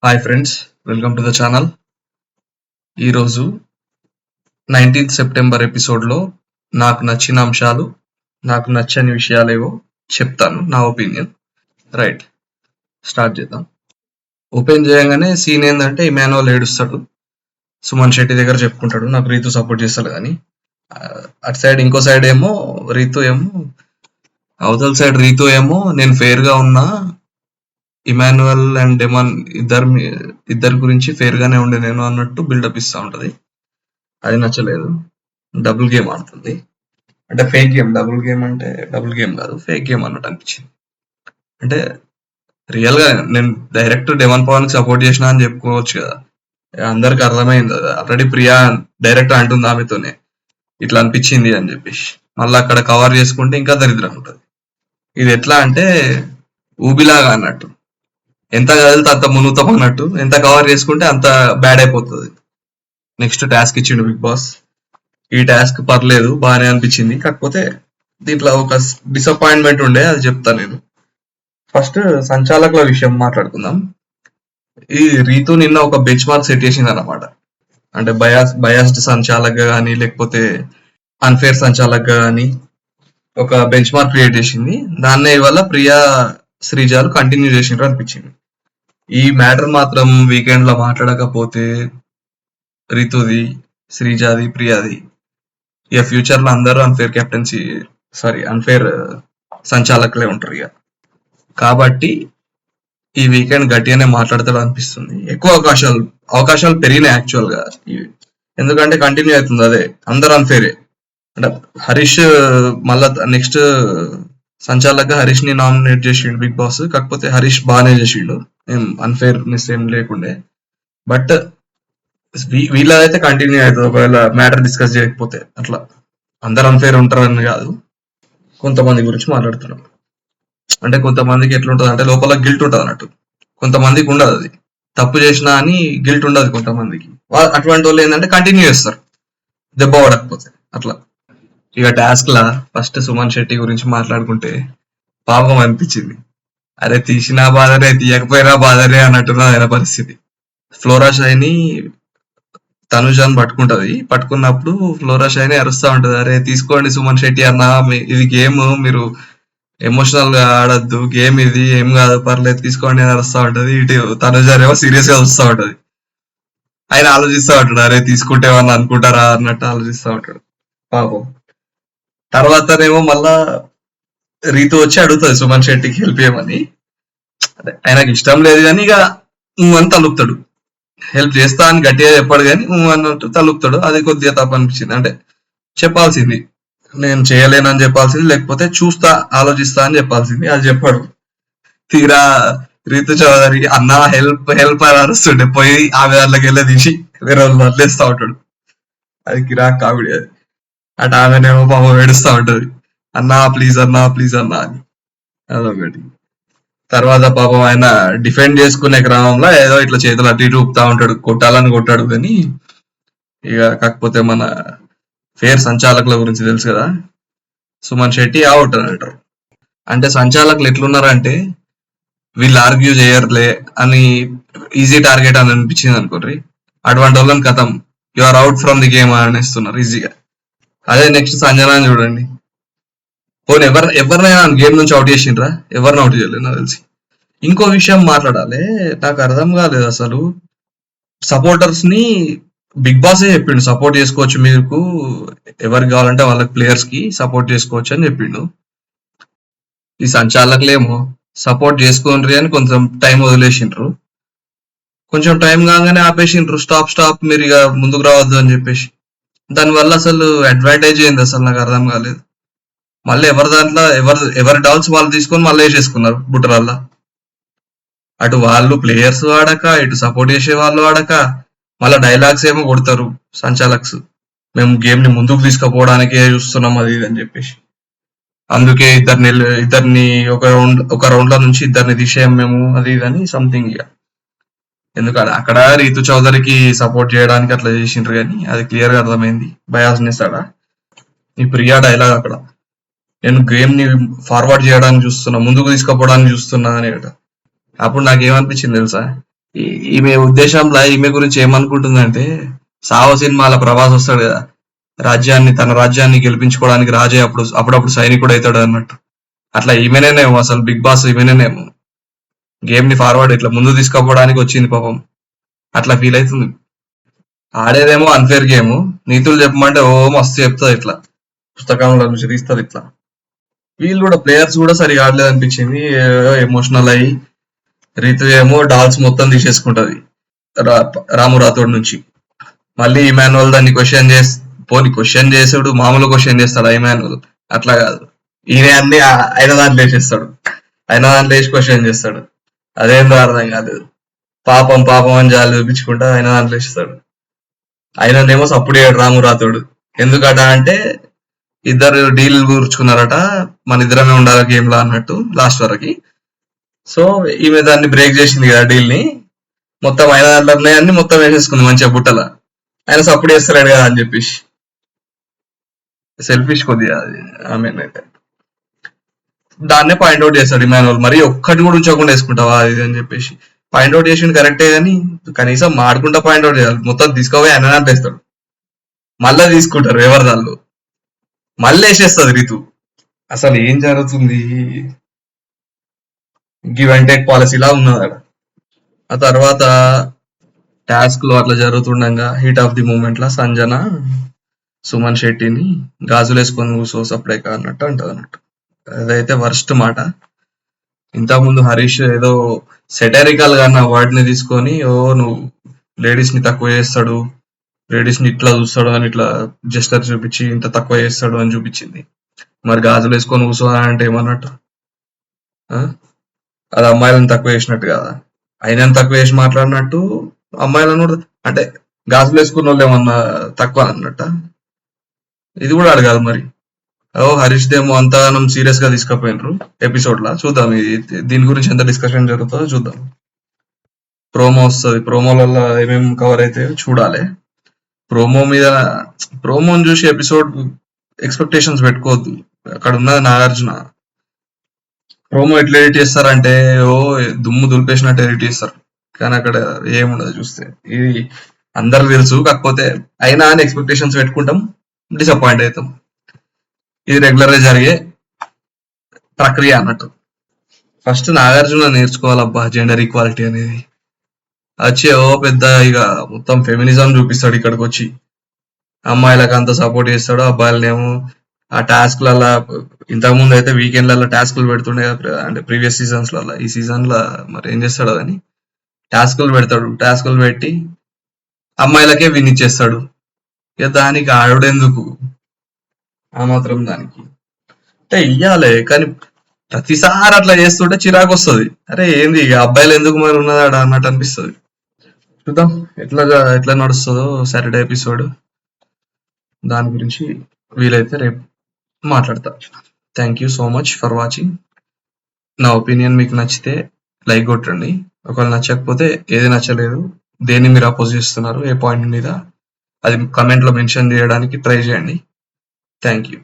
Hi friends, welcome to the channel. ఈరోజు 19th September ఎపిసోడ్లో నాకు నచ్చిన అంశాలు, నాకు నచ్చని విషయాలేవో చెప్తాను. నా ఒపీనియన్. రైట్, స్టార్ట్ చేద్దాం. ఓపెన్ చేయగానే సీన్ ఏంటంటే ఇమానువల్ ఏడుస్తాడు. సుమన్ శెట్టి దగ్గర చెప్పుకుంటాడు, నాకు రీతు సపోర్ట్ చేస్తాడు కానీ. అటు సైడ్ ఇంకో సైడ్ ఏమో రీతు ఏమో, అవతల సైడ్ రీతు ఏమో నేను ఫెయిర్గా ఉన్నా, ఇమానువల్ అండ్ డెమాన్ ఇద్దరి గురించి ఫెయిర్ గానే ఉండే నేను అన్నట్టు బిల్డప్ ఇస్తా ఉంటది. అది నచ్చలేదు. డబుల్ గేమ్ ఆడుతుంది, అంటే ఫేక్ గేమ్. డబుల్ గేమ్ అంటే డబుల్ గేమ్ కాదు, ఫేక్ గేమ్ అన్నట్టు అనిపించింది. అంటే రియల్ గా నేను డైరెక్ట్ డెమాన్ పవన్ కి సపోర్ట్ చేసినా అని చెప్పుకోవచ్చు కదా, అందరికి అర్థమైంది. ఆల్రెడీ ప్రియా డైరెక్ట్ అంటుంది ఆమెతోనే, ఇట్లా అనిపించింది అని చెప్పేసి. మళ్ళీ అక్కడ కవర్ చేసుకుంటే ఇంకా దరిద్రం ఉంటది. ఇది ఎట్లా అంటే ఊబిలాగా అన్నట్టు, ఎంత కదిలితే అంత మునుగుతాం అన్నట్టు, ఎంత కవర్ చేసుకుంటే అంత బ్యాడ్ అయిపోతుంది. నెక్స్ట్ టాస్క్ ఇచ్చిండు బిగ్ బాస్. ఈ టాస్క్ పర్లేదు, బాగానే అనిపించింది. కాకపోతే దీంట్లో ఒక డిసప్పాయింట్మెంట్ ఉండే, అది చెప్తా నేను. ఫస్ట్ సంచాలకుల విషయం మాట్లాడుకుందాం. ఈ రీతు నిన్న ఒక బెంచ్ మార్క్ సెట్ చేసింది అనమాట. అంటే బయాస్డ్ సంచాలక్ కానీ లేకపోతే అన్ఫేర్ సంచాలక్ కానీ ఒక బెంచ్ మార్క్ క్రియేట్ చేసింది. దాన్నే ఇవాళ ప్రియా శ్రీజాలు కంటిన్యూ చేసిండ్రు అనిపించింది. ఈ మ్యాటర్ మాత్రం వీకెండ్ లో మాట్లాడకపోతే రీతుది, శ్రీజాది, ప్రియాది ఇక ఫ్యూచర్ లో అందరూ అన్ఫేర్ సంచాలకులే ఉంటారు ఇక. కాబట్టి ఈ వీకెండ్ గట్టిగానే మాట్లాడతాడు అనిపిస్తుంది. ఎక్కువ అవకాశాలు పెరిగినాయి యాక్చువల్ గా, ఎందుకంటే కంటిన్యూ అవుతుంది అదే, అందరు అన్ఫేరే. అంటే హరీష్ మళ్ళా నెక్స్ట్ సంచాలక్ హరీష్ ని నామినేట్ చేసిండు బిగ్ బాస్. కాకపోతే హరీష్ బాగానే చేసిండు, ఏం అన్ఫేర్నెస్ ఏం లేకుండే. బట్ వీళ్ళదైతే కంటిన్యూ అవుతుంది ఒకవేళ మ్యాటర్ డిస్కస్ చేయకపోతే. అట్లా అందరు అన్ఫేర్ ఉంటారని కాదు, కొంతమంది గురించి మాట్లాడుతున్నాం. అంటే కొంతమందికి ఎట్లుంటది అంటే లోపల గిల్ట్ ఉంటది అన్నట్టు, కొంతమందికి ఉండదు. అది తప్పు చేసినా అని గిల్ట్ ఉండదు కొంతమందికి. అటువంటి వాళ్ళు ఏంటంటే కంటిన్యూ చేస్తారు దెబ్బ పడకపోతే. అట్లా ఇక టాస్క్ లా ఫస్ట్ సుమన్ శెట్టి గురించి మాట్లాడుకుంటే పాపం అనిపించింది. అరే తీసినా బాధరే, తీయకపోయినా బాధరే అన్నట్టున్నది ఆయన పరిస్థితి. ఫ్లోరా షైని తనుజాన్ పట్టుకుంటది, పట్టుకున్నప్పుడు ఫ్లోరా షైని అరుస్తా ఉంటది, అరే తీసుకోండి సుమన్ శెట్టి అన్న, ఇది గేమ్, మీరు ఎమోషనల్ గా ఆడద్దు, గేమ్ ఇది, ఏం కాదు పర్లేదు తీసుకోండి అని అరుస్తా ఉంటది. ఇటు తనుజాన్ ఏమో సీరియస్ గా వస్తా ఉంటది. ఆయన ఆలోచిస్తా ఉంటాడు, అరే తీసుకుంటే ఏమన్నా అనుకుంటారా అన్నట్టు ఆలోచిస్తా ఉంటాడు పాపం. తర్వాతనేమో మళ్ళా రీతు వచ్చి అడుగుతుంది సుమన్ శెట్టికి హెల్ప్ చేయమని. ఆయనకి ఇష్టం లేదు కానీ ఇక అని తలుపుతాడు. హెల్ప్ చేస్తా అని గట్టిగా చెప్పాడు కానీ అన్నట్టు తలుపుతాడు. అది కొద్దిగా తప్పు అనిపించింది. అంటే చెప్పాల్సింది, నేను చేయలేనని చెప్పాల్సింది, లేకపోతే చూస్తా ఆలోచిస్తా అని చెప్పాల్సింది. అది చెప్పాడు. తీరా రీతు చౌదరి అన్న హెల్ప్ హెల్ప్ అని అరుస్తుండే, పోయి ఆమె దాంట్లోకి వెళ్ళి తీసి వేరే వాళ్ళు వదిలేస్తా ఉంటాడు. అది కిరాక్ కామెడీ అది. అటు ఆమెనేమో పాపం ఏడుస్తా ఉంటది, అన్నా ప్లీజ్ అన్నా ప్లీజ్ అన్నా అని. అదొకటి. తర్వాత పాపం ఆయన డిఫెండ్ చేసుకునే క్రమంలో ఏదో ఇట్లా చేతులు అటు ఇటు ఊపుతా ఉంటాడు, కొట్టాలని కొట్టాడు కానీ ఇక. కాకపోతే మన ఫేర్ సంచాలకుల గురించి తెలుసు కదా, సుమన్ శెట్టి అవుట్ అని అంటారు. అంటే సంచాలకులు ఎట్లున్నారంటే వీళ్ళు ఆర్గ్యూ చేయర్లే అని ఈజీ టార్గెట్ అని అనిపించింది అనుకోర్రి. అటువంటి వాళ్ళని కథం, you are out from the game అనేస్తున్నారు ఈజీగా. అదే నెక్స్ట్ సంజనాన్ని చూడండి, పోనీ ఎవరినైనా గేమ్ నుంచి అవుట్ చేసిండ్రా? ఎవరిని అవుట్ చేయలేదు నాకు తెలిసి. ఇంకో విషయం మాట్లాడాలి, నాకు అర్థం కాలేదు అసలు. సపోర్టర్స్ ని బిగ్ బాసే చెప్పిండు సపోర్ట్ చేసుకోవచ్చు, మీకు ఎవరికి కావాలంటే వాళ్ళకి ప్లేయర్స్ కి సపోర్ట్ చేసుకోవచ్చు అని చెప్పిండు. ఈ సంచాలకులేమో సపోర్ట్ చేసుకోండి అని కొంచెం టైం వదిలేసిండ్రు, కొంచెం టైం కాగానే ఆపేసిండ్రు, స్టాప్ మీరు ఇక ముందుకు రావద్దు అని చెప్పేసి. దానివల్ల అసలు అడ్వాంటేజ్ ఏంది అసలు నాకు అర్థం కాలేదు. మళ్ళీ ఎవరి దాంట్లో ఎవరి డౌట్స్ వాళ్ళు తీసుకొని మళ్ళీ వేసేసుకున్నారు బుట్టరల్లా. అటు వాళ్ళు ప్లేయర్స్ వాడక, ఇటు సపోర్ట్ చేసే వాళ్ళు వాడక, మళ్ళీ డైలాగ్స్ ఏమో కొడతారు సంచాలక్స్, మేము గేమ్ ని ముందుకు తీసుకుపోవడానికే చూస్తున్నాం అది ఇది అని చెప్పేసి. అందుకే ఇద్దరిని ఒక రౌండ్ లో నుంచి ఇద్దరిని తీసేయం మేము అది ఇది అని సంథింగ్. ఇక ఎందుకంటే అక్కడ రీతు చౌదరికి సపోర్ట్ చేయడానికి అట్లా చేసిండ్రు కానీ అది క్లియర్ గా అర్థమైంది బయాస్నెస్ ఆడ. ఈ ప్రియా డైలాగ్ అక్కడ, నేను గేమ్ ని ఫార్వర్డ్ చేయడానికి చూస్తున్నా, ముందుకు తీసుకుపోవడానికి చూస్తున్నా అనేట. అప్పుడు నాకేమనిపించింది తెలుసా, ఈమె ఉద్దేశంలో ఈమె గురించి ఏమనుకుంటుందంటే, సావో సినిమాల ప్రభాస్ వస్తాడు కదా, తన రాజ్యాన్ని గెలిపించుకోవడానికి రాజే అప్పుడప్పుడు సైనికుడు అవుతాడు అన్నట్టు. అట్లా ఈమెనేనేమో అసలు బిగ్ బాస్ ఈమెనేనేమో గేమ్ ని ఫార్వర్డ్ ఇట్లా ముందు తీసుకుపోవడానికి వచ్చింది పాపం. అట్లా ఫీల్ అవుతుంది. ఆడేదేమో అన్ఫేర్ గేమ్, నీతులు చెప్పమంటే ఓ మస్తు చెప్తుంది ఇట్లా, పుస్తకంలో నుంచి తీస్తుంది ఇట్లా. వీళ్ళు కూడా ప్లేయర్స్ కూడా సరిగా ఆడలేదు అనిపించింది, ఎమోషనల్ అయ్యి. రీతు ఏమో డాల్స్ మొత్తం తీసేసుకుంటది రాము రాథోడ్ నుంచి. మళ్ళీ ఇమాన్యువల్ దాన్ని క్వశ్చన్ చేసుడు మామూలు క్వశ్చన్ చేస్తాడు ఇమాన్యువల్, అట్లా కాదు. ఈయన అన్ని అయిన దాంట్లో వేసేస్తాడు, అయిన దాంట్లో వేసి క్వశ్చన్ చేస్తాడు. అదేందో అర్థం కాలేదు. పాపం పాపం అని జాలి చూపించుకుంటా అయిన దాంట్లో వేస్తాడు. అయిననేమో సప్పుడు రాము రాథోడు. ఎందుకట అంటే ఇద్దరు డీల్ కూర్చుకున్నారట, మన ఇద్దరమే ఉండాలి గేమ్ లో అన్నట్టు లాస్ట్ వరకు. సో ఈమె దాన్ని బ్రేక్ చేసింది కదా డీల్ ని, మొత్తం అయిన దాంట్లో అన్ని మొత్తం వేసేసుకుంది మంచిగా బుట్టల. ఆయన సపోర్ట్ చేస్తలేడు కదా అని చెప్పేసి సెల్ఫిష్ కొద్దిగా అది ఆమె అయితే. దాన్నే పాయింట్అవుట్ చేస్తాడు ఇమాన్యువల్, మరి ఒక్కటి కూడా ఉంచకుండా వేసుకుంటావా అది అని చెప్పేసి. పాయింట్అవుట్ చేసిండు కరెక్టే కానీ కనీసం మాడుకుంటా పాయింట్అవుట్ చేయాలి. మొత్తం తీసుకోపోయి ఆయన దాంట్లో వేస్తాడు, మళ్ళా తీసుకుంటారు ఎవరి దాళ్ళు, మళ్ళీ వేసేస్తుంది రితు. అసలు ఏం జరుగుతుంది, గివ్ అండ్ టేక్ పాలసీలా ఉన్నది అక్కడ. ఆ తర్వాత టాస్క్ లో అట్లా జరుగుతుండగా హీట్ ఆఫ్ ది మూమెంట్ లా సంజన సుమన్ శెట్టిని గాజులు వేసుకొని కూర్చో సప్లై అన్నట్టు అంటది అన్నట్టు. అదైతే వర్స్ట్ మాట. ఇంతకుముందు హరీష్ ఏదో సెటరికల్ గా నా వర్డ్ ని తీసుకొని, ఓ నువ్వు లేడీస్ ని తక్కువ చేస్తాడు, లేడీస్ ని ఇట్లా చూస్తాడు అని ఇట్లా జస్టర్ చూపించి ఇంత తక్కువ చేస్తాడు అని చూపించింది. మరి గాజులు వేసుకొని కూర్చో అంటే ఏమన్నట్టు, అది అమ్మాయిలను తక్కువ చేసినట్టు కదా. ఆయన తక్కువ చేసి మాట్లాడినట్టు అమ్మాయిలను కూడా, అంటే గాజులు వేసుకున్న వాళ్ళు ఏమన్నా తక్కువ అన్నట్ట. ఇది కూడా అడగాలి మరి. ఓ హరీష్ దేమో అంతగానం సీరియస్ గా తీసుకుపోయినరు ఎపిసోడ్ లా. చూద్దాం దీని గురించి ఎంత డిస్కషన్ జరుగుతుందో చూద్దాం. ప్రోమో వస్తుంది, ప్రోమోలలో ఏమేమి కవర్ అయితే చూడాలి. ప్రోమోని చూసి ఎపిసోడ్ ఎక్స్పెక్టేషన్స్ పెట్టుకోవద్దు. అక్కడ ఉన్నది నాగార్జున. ప్రోమో ఎట్లా ఎడిట్ చేస్తారంటే ఓ దుమ్ము దులిపేసినట్టు ఎడిట్ చేస్తారు, కానీ అక్కడ ఏముండదు చూస్తే. ఇది అందరికి తెలుసు, కాకపోతే అయినా అని ఎక్స్పెక్టేషన్స్ పెట్టుకుంటాం, డిసప్పాయింట్ అవుతాం. ఇది రెగ్యులర్ గా జరిగే ప్రక్రియ అన్నట్టు. ఫస్ట్ నాగార్జున నేర్చుకోవాలబ్బా జెండర్ ఈక్వాలిటీ అనేది. వచ్చి ఓ పెద్ద ఇక మొత్తం ఫెమినిజం చూపిస్తాడు ఇక్కడికి వచ్చి. అమ్మాయిలకు అంత సపోర్ట్ చేస్తాడు, అబ్బాయిలనేమో ఆ టాస్క్లలో. ఇంతకుముందు అయితే వీకెండ్లలో టాస్క్లు పెడుతుండే కదా, అంటే ప్రీవియస్ సీజన్స్ లలో. ఈ సీజన్ లో మరి ఏం చేస్తాడు అని టాస్క్లు పెడతాడు. టాస్క్లు పెట్టి అమ్మాయిలకే విన్ ఇచ్చేస్తాడు. ఇక దానికి ఆడెందుకు ఆ మాత్రం దానికి అంటే ఇయ్యాలే, కానీ ప్రతిసారి అట్లా చేస్తుంటే చిరాకు వస్తుంది. అరే ఏంది ఇక అబ్బాయిలు ఎందుకు మరి ఉన్నదాడ అన్నట్టు అనిపిస్తుంది. చూద్దాం ఎట్లా నడుస్తుందో సాటర్డే ఎపిసోడ్. దాని గురించి వీలైతే రేపు మాట్లాడతా. Thank you so much for watching. నా ఒపీనియన్ మీకు నచ్చితే లైక్ కొట్టండి, ఒకవేళ నచ్చకపోతే ఏది నచ్చలేదు, దేన్ని మీరు అపోజ్ చేస్తున్నారు, ఏ పాయింట్ మీద, అది కమెంట్ లో మెన్షన్ చేయడానికి ట్రై చేయండి. Thank you.